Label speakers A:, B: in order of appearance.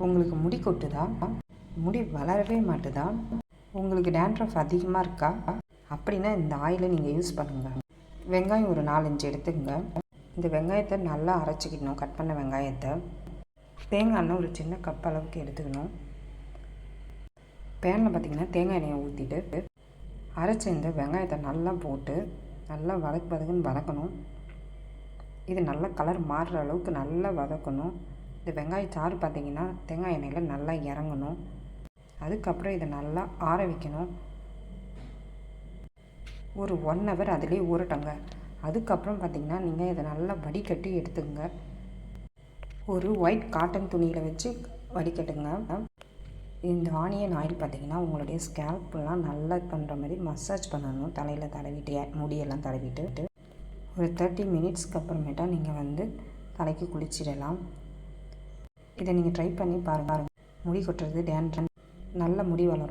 A: உங்களுக்கு முடி கொட்டுதா? முடி வளரவே மாட்டுதா? உங்களுக்கு டேண்ட்ரஃப் அதிகமாக இருக்கா? அப்படின்னா இந்த ஆயிலை நீங்கள் யூஸ் பண்ணுங்கள். வெங்காயம் ஒரு 4-5 எடுத்துக்கங்க. இந்த வெங்காயத்தை நல்லா அரைச்சிக்கணும். கட் பண்ண வெங்காயத்தை. தேங்காய் எண்ணெய் ஒரு சின்ன கப் அளவுக்கு எடுத்துக்கணும். பேனில் பார்த்திங்கன்னா தேங்காய் எண்ணெயை ஊற்றிட்டு அரைச்ச இந்த வெங்காயத்தை நல்லா போட்டு நல்லா வதக்குன்னு வதக்கணும். இது நல்லா கலர் மாறுற அளவுக்கு நல்லா வதக்கணும். இந்த வெங்காயச்சாறு பார்த்திங்கன்னா தேங்காய் எண்ணெயில் நல்லா இறங்கணும். அதுக்கப்புறம் இதை நல்லா ஆற வைக்கணும். ஒரு 1 hour அதிலே ஊறட்டங்க. அதுக்கப்புறம் பார்த்திங்கன்னா நீங்கள் இதை நல்லா வடிகட்டி எடுத்துங்க. ஒரு ஒயிட் காட்டன் துணியில் வச்சு வடிகட்டுங்க. இந்த ஆனியன் ஆயில் பார்த்திங்கன்னா உங்களுடைய ஸ்கேல்ப்லாம் நல்லா பண்ணுற மாதிரி மசாஜ் பண்ணணும். தலையில் தடவிட்டு முடியெல்லாம் தடவிட்டு ஒரு 30 minutesக்கு அப்புறமேட்டா நீங்கள் தலைக்கு குளிச்சிடலாம். இதை நீங்கள் ட்ரை பண்ணி பாருங்கள். முடி கொட்டுறது டேண்ட்ரஃப் நல்ல முடி வளரும்.